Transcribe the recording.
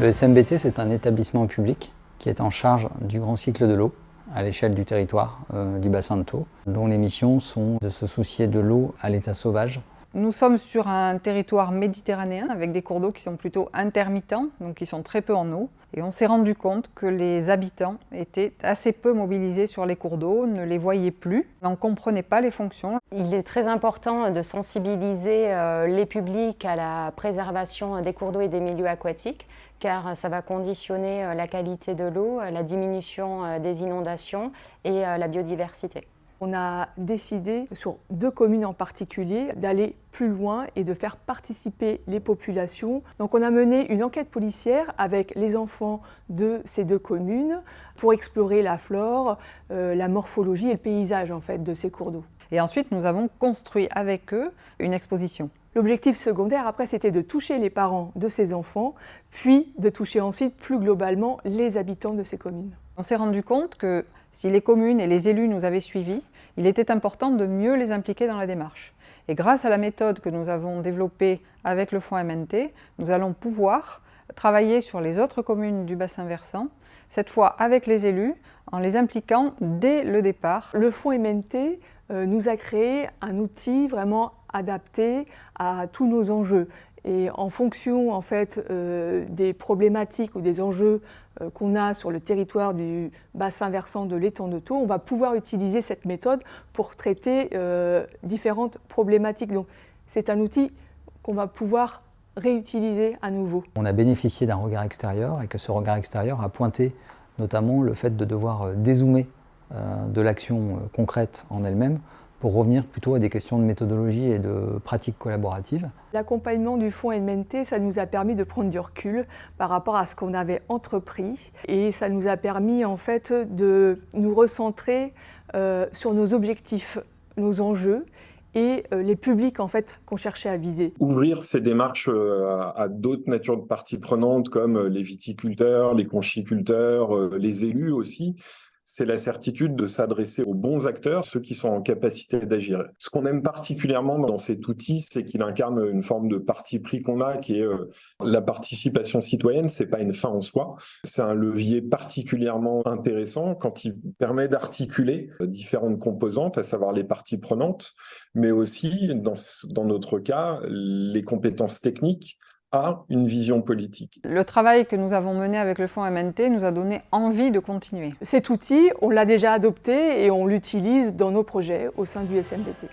Le SMBT, c'est un établissement public qui est en charge du grand cycle de l'eau à l'échelle du territoire du bassin de Thau, dont les missions sont de se soucier de l'eau à l'état sauvage. Nous sommes sur un territoire méditerranéen avec des cours d'eau qui sont plutôt intermittents, donc qui sont très peu en eau. Et on s'est rendu compte que les habitants étaient assez peu mobilisés sur les cours d'eau, ne les voyaient plus, n'en comprenaient pas les fonctions. Il est très important de sensibiliser les publics à la préservation des cours d'eau et des milieux aquatiques, car ça va conditionner la qualité de l'eau, la diminution des inondations et la biodiversité. On a décidé, sur 2 communes en particulier, d'aller plus loin et de faire participer les populations. Donc on a mené une enquête policière avec les enfants de ces 2 communes pour explorer la flore, la morphologie et le paysage en fait, de ces cours d'eau. Et ensuite, nous avons construit avec eux une exposition. L'objectif secondaire, après, c'était de toucher les parents de ces enfants, puis de toucher ensuite, plus globalement, les habitants de ces communes. On s'est rendu compte que si les communes et les élus nous avaient suivis, il était important de mieux les impliquer dans la démarche. Et grâce à la méthode que nous avons développée avec le fonds MNT, nous allons pouvoir travailler sur les autres communes du bassin versant, cette fois avec les élus, en les impliquant dès le départ. Le fonds MNT nous a créé un outil vraiment adapté à tous nos enjeux. Et en fonction en fait, des problématiques ou des enjeux qu'on a sur le territoire du bassin versant de l'étang de Thau, on va pouvoir utiliser cette méthode pour traiter différentes problématiques. Donc c'est un outil qu'on va pouvoir réutiliser à nouveau. On a bénéficié d'un regard extérieur et que ce regard extérieur a pointé notamment le fait de devoir dézoomer de l'action concrète en elle-même pour revenir plutôt à des questions de méthodologie et de pratiques collaboratives. L'accompagnement du fonds MNT, ça nous a permis de prendre du recul par rapport à ce qu'on avait entrepris et ça nous a permis en fait de nous recentrer sur nos objectifs, nos enjeux et les publics en fait qu'on cherchait à viser. Ouvrir ces démarches à d'autres natures de parties prenantes comme les viticulteurs, les conchiculteurs, les élus aussi, c'est la certitude de s'adresser aux bons acteurs, ceux qui sont en capacité d'agir. Ce qu'on aime particulièrement dans cet outil, c'est qu'il incarne une forme de parti pris qu'on a, qui est la participation citoyenne. C'est pas une fin en soi, c'est un levier particulièrement intéressant quand il permet d'articuler différentes composantes, à savoir les parties prenantes, mais aussi, dans notre cas, les compétences techniques à une vision politique. Le travail que nous avons mené avec le fonds MNT nous a donné envie de continuer. Cet outil, on l'a déjà adopté et on l'utilise dans nos projets au sein du SMBT.